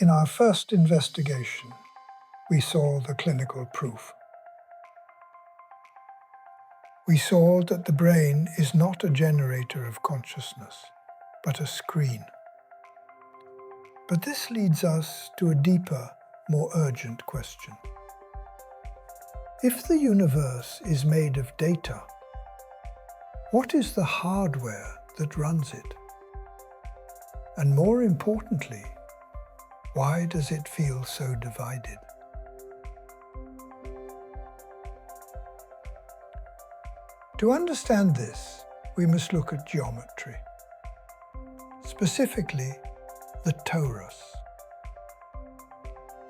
In our first investigation, we saw the clinical proof. We saw that the brain is not a generator of consciousness, but a screen. But this leads us to a deeper, more urgent question. If the universe is made of data, what is the hardware that runs it? And more importantly, why does it feel so divided? To understand this, we must look at geometry, specifically the torus.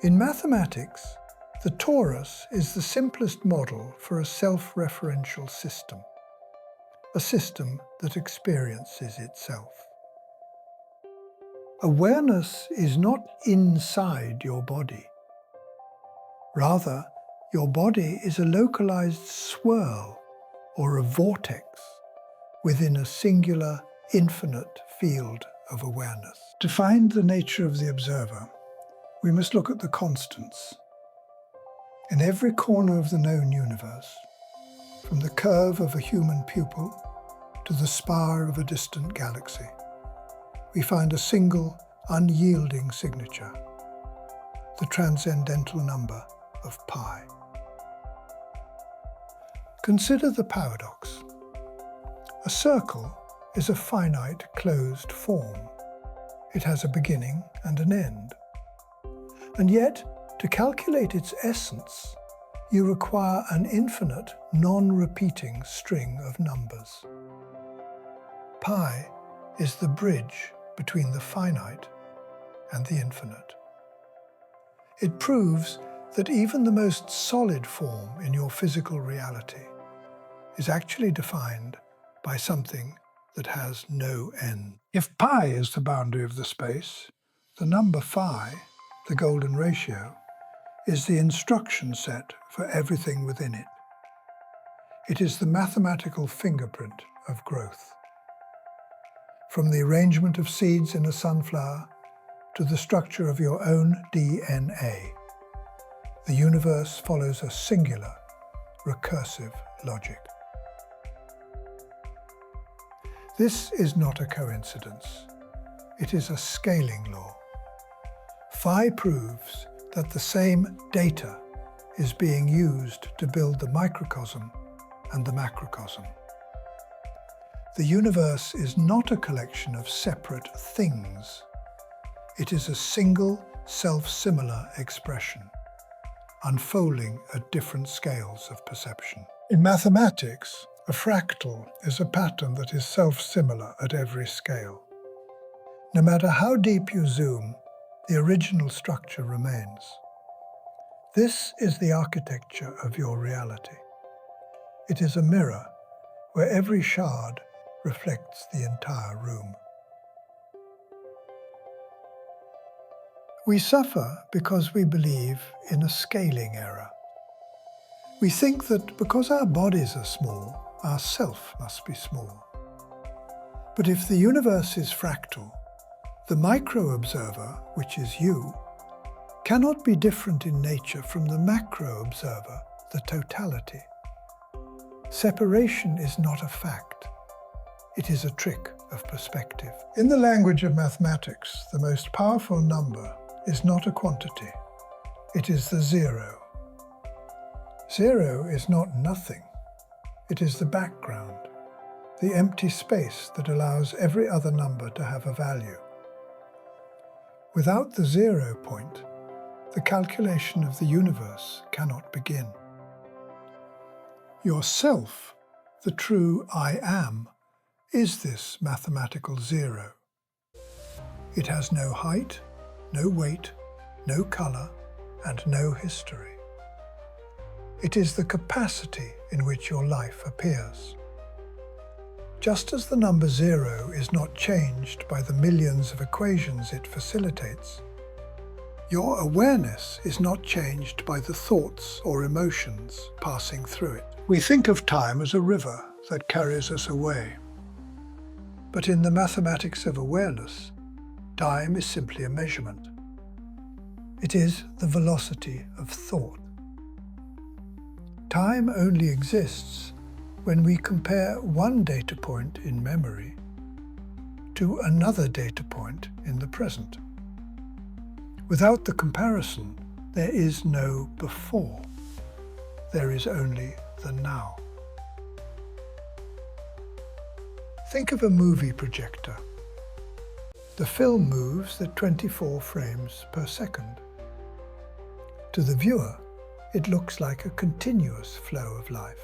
In mathematics, the torus is the simplest model for a self-referential system, a system that experiences itself. Awareness is not inside your body. Rather, your body is a localized swirl or a vortex within a singular, infinite field of awareness. To find the nature of the observer, we must look at the constants. In every corner of the known universe, from the curve of a human pupil to the spire of a distant galaxy, we find a single, unyielding signature, the transcendental number of pi. Consider the paradox. A circle is a finite, closed form. It has a beginning and an end. And yet, to calculate its essence, you require an infinite, non-repeating string of numbers. Pi is the bridge between the finite and the infinite. It proves that even the most solid form in your physical reality is actually defined by something that has no end. If pi is the boundary of the space, the number phi, the golden ratio, is the instruction set for everything within it. It is the mathematical fingerprint of growth. From the arrangement of seeds in a sunflower to the structure of your own DNA, the universe follows a singular, recursive logic. This is not a coincidence. It is a scaling law. Phi proves that the same data is being used to build the microcosm and the macrocosm. The universe is not a collection of separate things. It is a single, self-similar expression, unfolding at different scales of perception. In mathematics, a fractal is a pattern that is self-similar at every scale. No matter how deep you zoom, the original structure remains. This is the architecture of your reality. It is a mirror where every shard reflects the entire room. We suffer because we believe in a scaling error. We think that because our bodies are small, our self must be small. But if the universe is fractal, the micro-observer, which is you, cannot be different in nature from the macro-observer, the totality. Separation is not a fact. It is a trick of perspective. In the language of mathematics, the most powerful number is not a quantity. It is the zero. Zero is not nothing. It is the background, the empty space that allows every other number to have a value. Without the 0 point, the calculation of the universe cannot begin. Yourself, the true I am, is this mathematical zero. It has no height, no weight, no color, and no history. It is the capacity in which your life appears. Just as the number 0 is not changed by the millions of equations it facilitates, your awareness is not changed by the thoughts or emotions passing through it. We think of time as a river that carries us away. But in the mathematics of awareness, time is simply a measurement. It is the velocity of thought. Time only exists when we compare one data point in memory to another data point in the present. Without the comparison, there is no before. There is only the now. Think of a movie projector. The film moves at 24 frames per second. To the viewer, it looks like a continuous flow of life.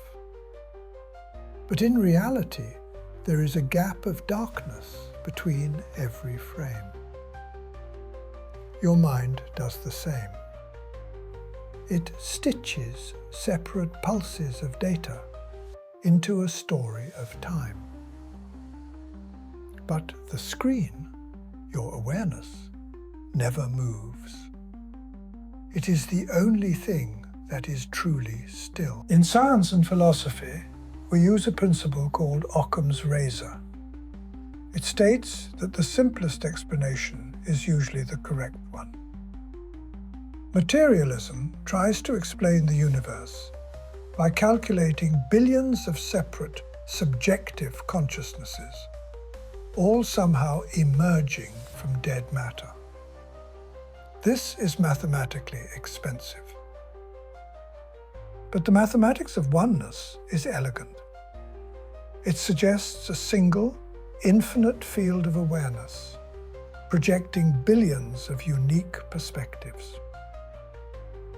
But in reality, there is a gap of darkness between every frame. Your mind does the same. It stitches separate pulses of data into a story of time. But the screen, your awareness, never moves. It is the only thing that is truly still. In science and philosophy, we use a principle called Occam's razor. It states that the simplest explanation is usually the correct one. Materialism tries to explain the universe by calculating billions of separate, subjective consciousnesses, all somehow emerging from dead matter. This is mathematically expensive. But the mathematics of oneness is elegant. It suggests a single, infinite field of awareness, projecting billions of unique perspectives.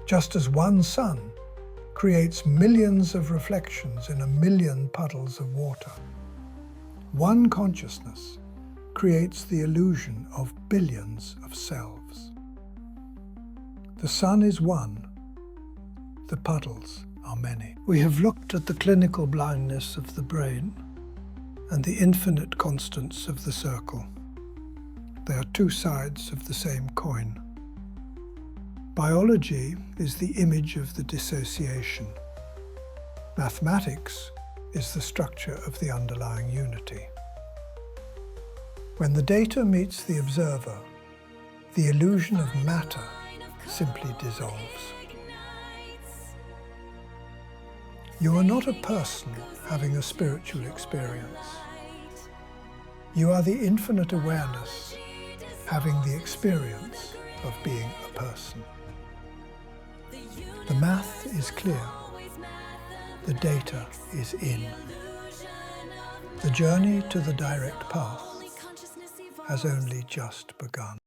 Just as one sun creates millions of reflections in a million puddles of water, one consciousness creates the illusion of billions of selves. The sun is one, the puddles are many. We have looked at the clinical blindness of the brain and the infinite constants of the circle. They are two sides of the same coin. Biology is the image of the dissociation. Mathematics is the structure of the underlying unity. When the data meets the observer, the illusion of matter simply dissolves. You are not a person having a spiritual experience. You are the infinite awareness having the experience of being a person. The math is clear. The data is in. The journey to the direct path has only just begun.